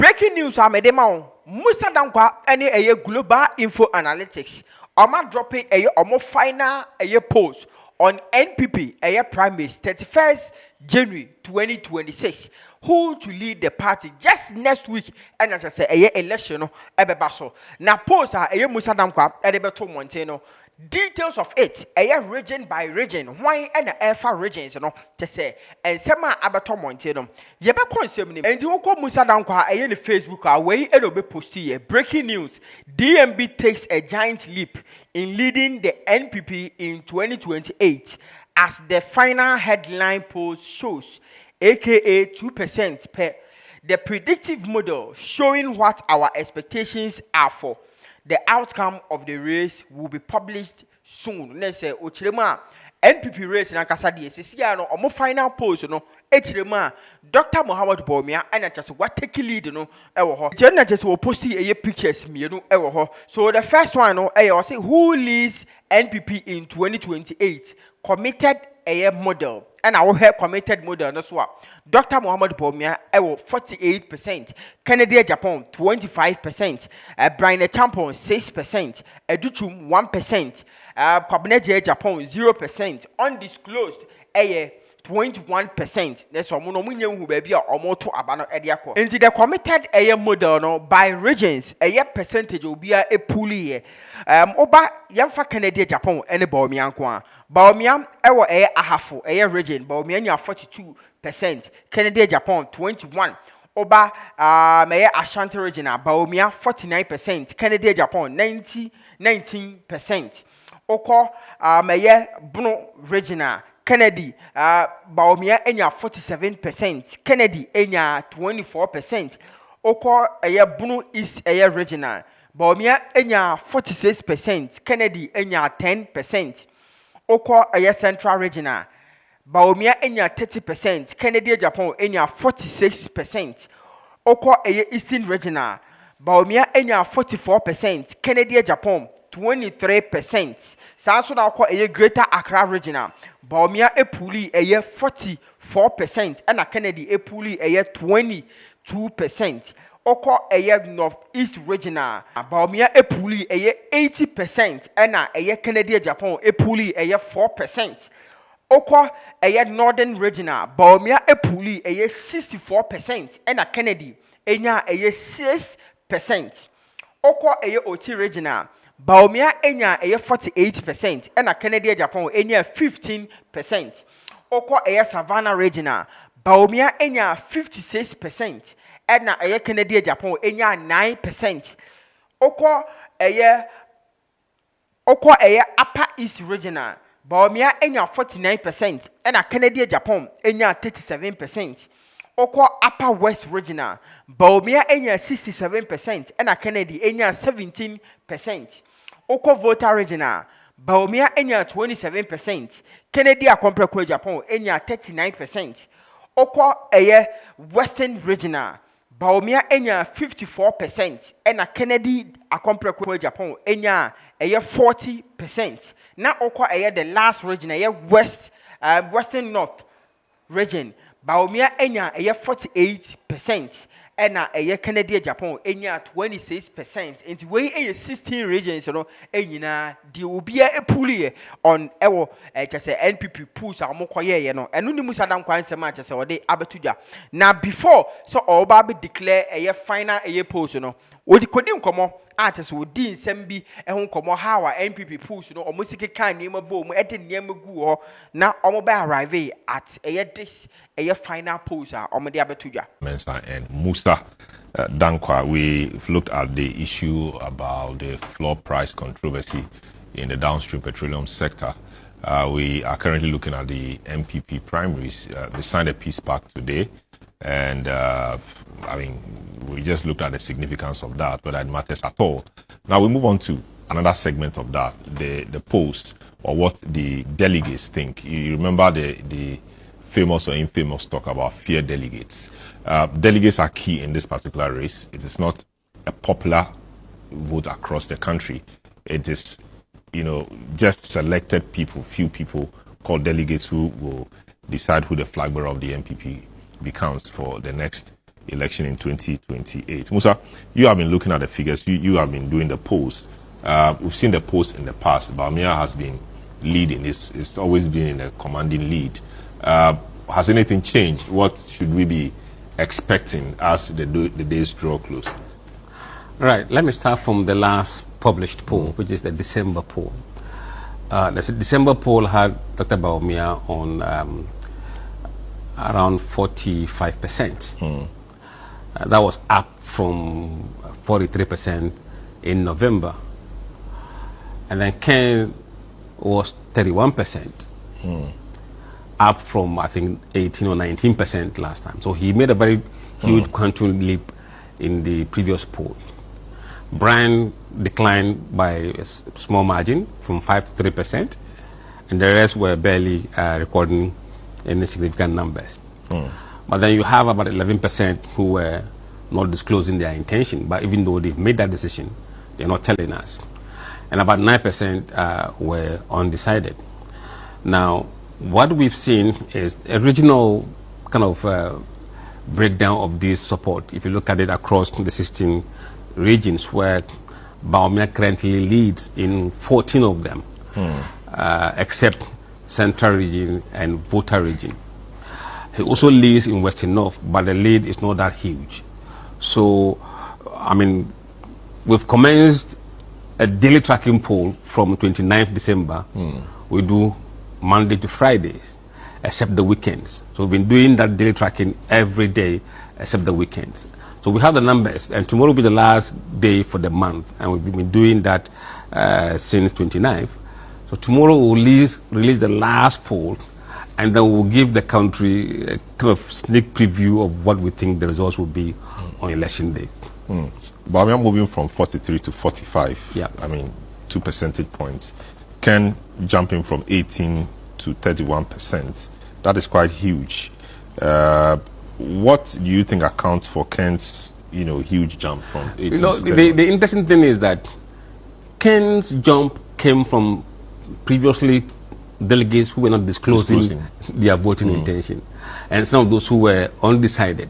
Breaking news amedema Musah Dankwah any a global info analytics. Oma dropping a omo final a post on NPP a primaries 31st January 2026. Who to lead the party just next week? And as I say, a election ebebaso. Na post a Musah Dankwah ebeto Monteno. Details of it, region by region, why and the alpha regions, to say, and Sema Abato Monteno. Yeba consuming, and you call Musah Dankwah a in Facebook away and obe posty. Breaking news: DMB takes a giant leap in leading the NPP in 2028, as the final headline post shows, aka 2% per the predictive model showing what our expectations are for. The outcome of the race will be published soon. Let's say, Ochilema, NPP race in Ankasadi, Sisiano, or more final post, Echilema, Dr. Muhammad Bomia, and I just what take lead, Jenna just will post a pictures, So the first one, I say, who leads NPP in 2028? Committed a model. And I will have committed model. That's what Dr. Muhammad Bomia, 48%, Kennedy Japan 25%, Brian Champon 6%, Educhum 1%, Cabinet Japan 0%, undisclosed 21%. That's all. Who baby or more to abano ediako. Into the committed a model by regions, a percentage will be a pulley. Oba Yamfa Kennedy Japan and a Bomian. Baomiam ewo ahafo region Baomiam ya 42%, Kennedy Japan 21%. Oba meye Ashanti region Baomiam 49%, Kennedy Japan 19%. Oko meye Bruno region Kennedy Baomiam enya 47%, Kennedy enya 24%. Oko Bruno East region Baomiam enya 46%, Kennedy enya 10%. Oko Central Regional, Baomia enya 30%, Kennedy Japan enya 46%. Oko Eastern Regional, Baomia enya 44%, Kennedy Japan 23%. Sanso na oko Greater Accra Regional, Baomia epuli 44%, and Kennedy epuli 22%. Oko North East Regional, Baomia epuli 80%, and Kennedy Japan epuli 4%. Oko Northern Regional, Baomia epuli 64%, and Kennedy enya 6%. Oko Oti Regional, Baomia enya 48%, and Kennedy Japan enya 15%. Oko Savannah Regional, Baomia enya 56%. Edna Kennedy Japan enya 9%. Oko Upper East Regional, Baomia enya 49%, and Kennedy Japan enya 37%. Oko Upper West Regional, Baomia enya 67%, and Kennedy enya 17%. Oko Volta Regional, Baomia enya 27%, Kennedy Akomprekwe Japan enya 39%. Oko Western Regional, Baomia enya 54%, and Kennedy Akomprekwe Japan enya 40%. Now oko the last region Western North region, Baomia enya 48%, and Kennedy Japan enya 26%. Into way 16 regions, enyina the ubia epuli on just say NPP pools are more quiet, and no Musah Dankwah so much as they abetuja. Now before so Oba be declare a final post, Odi kodim komo artists would din sembi ehun komo how NPP pools almost kan name bo mu ede name gu na omo ba arrive at this final post omo de abetuja. Mensa and Musah Dankwah, we've looked at the issue about the floor price controversy in the downstream petroleum sector. We are currently looking at the NPP primaries. They signed a peace pact today, and we just looked at the significance of that, whether it matters at all. Now we move on to another segment of that, the post, or what the delegates think. You remember the famous or infamous talk about fear delegates. Delegates are key in this particular race. It is not a popular vote across the country. It is, just selected people, few people called delegates who will decide who the flag bearer of the NPP becomes for the next election in 2028. Musah, you have been looking at the figures. You have been doing the polls. We've seen the polls in the past. Bawumia has been leading. It's always been in a commanding lead. Has anything changed? What should we be expecting as the days draw close? Right. Let me start from the last published poll, which is the December poll. The December poll had Dr. Bawumia on around 45%. That was up from 43% in November. And then Ken was 31%, up from, I think, 18 or 19% last time. So he made a very huge quantum leap in the previous poll. Brian declined by a small margin from 5 to 3%, and the rest were barely recording any significant numbers. But then you have about 11% who were not disclosing their intention, but even though they've made that decision, they're not telling us. And about 9% were undecided. Now, what we've seen is a regional kind of breakdown of this support. If you look at it across the 16 regions, where Bawumia currently leads in 14 of them, except Central Region and Volta Region. He also leads in Western North, but the lead is not that huge. So, I mean, we've commenced a daily tracking poll from 29th December. We do Monday to Fridays, except the weekends. So we've been doing that daily tracking every day, except the weekends. So we have the numbers, and tomorrow will be the last day for the month, and we've been doing that since 29th. So tomorrow we'll release the last poll, and then we'll give the country a kind of sneak preview of what we think the results will be on election day. But we are moving from 43 to 45. Yeah. I mean, 2 percentage points. Ken jumping from 18 to 31%. That is quite huge. What do you think accounts for Ken's, huge jump from 18 to 31? The interesting thing is that Ken's jump came from previously delegates who were not disclosing their voting intention, and some of those who were undecided.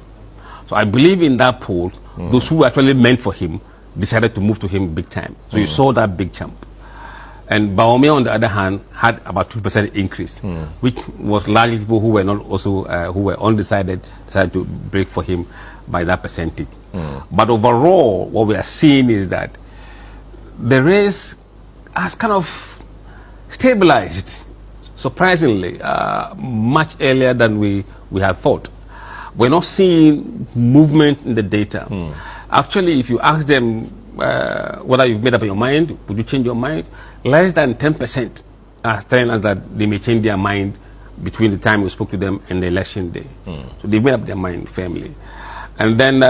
So I believe in that poll, those who were actually meant for him decided to move to him big time. So you saw that big jump. And Bawumia, on the other hand, had about 2% increase, which was largely people who were not also who were undecided decided to break for him by that percentage. But overall, what we are seeing is that the race has kind of stabilized, surprisingly, much earlier than we had thought. We're not seeing movement in the data. Actually, if you ask them whether you've made up your mind, would you change your mind? Less than 10% are telling us that they may change their mind between the time we spoke to them and the election day. So they've made up their mind firmly. And then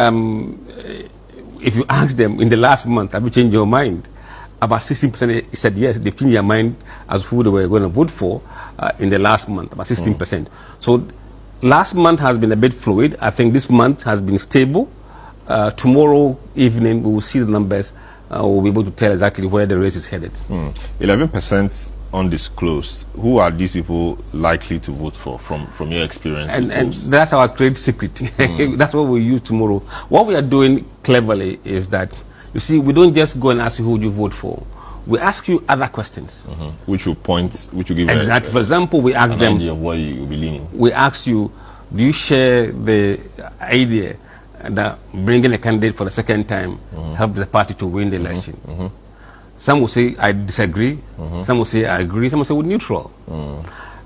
if you ask them in the last month, have you changed your mind? About 16% said yes, they've changed their mind as who they were going to vote for in the last month, about 16%. So last month has been a bit fluid. I think this month has been stable. Tomorrow evening, we will see the numbers. We'll be able to tell exactly where the race is headed. 11% undisclosed. Who are these people likely to vote for from your experience? And that's our trade secret. That's what we use tomorrow. What we are doing cleverly is that, you see, we don't just go and ask you who you vote for. We ask you other questions. Which will give exactly. For example, we ask them, idea of where you will be leaning. We ask you, do you share the idea that bringing a candidate for the second time helps the party to win the election? Some will say, I disagree. Some will say, I agree. Some will say, we're neutral.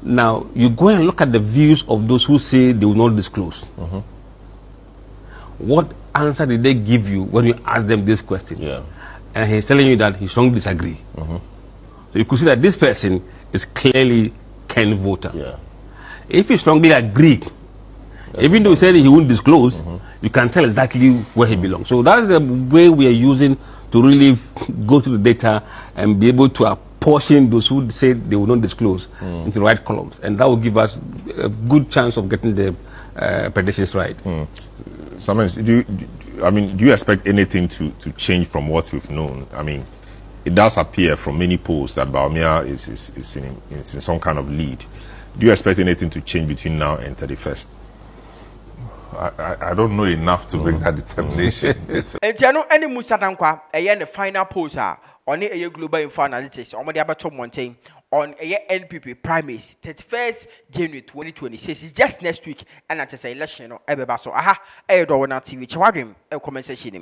Now, you go and look at the views of those who say they will not disclose. What answer did they give you when you ask them this question? And he's telling you that he strongly disagree. So you could see that this person is clearly Ken voter. If he strongly agreed, even though he said he won't disclose, you can tell exactly where he belongs. So that's the way we are using to really go to the data and be able to apportion those who say they will not disclose into the right columns. And that will give us a good chance of getting the predictions right. Sometimes, do you expect anything to change from what we've known? I mean, it does appear from many polls that Bawumia is in some kind of lead. Do you expect anything to change between now and 31st? I don't know enough to make that determination. Entiano any Musah Dankwah the final post on a global info analytics on the abato mountain on a NPP primaries 31st January 2026. It's just next week and at the election or Ebebaso. Aha, Dowona TV. Chawadrim, a comment section.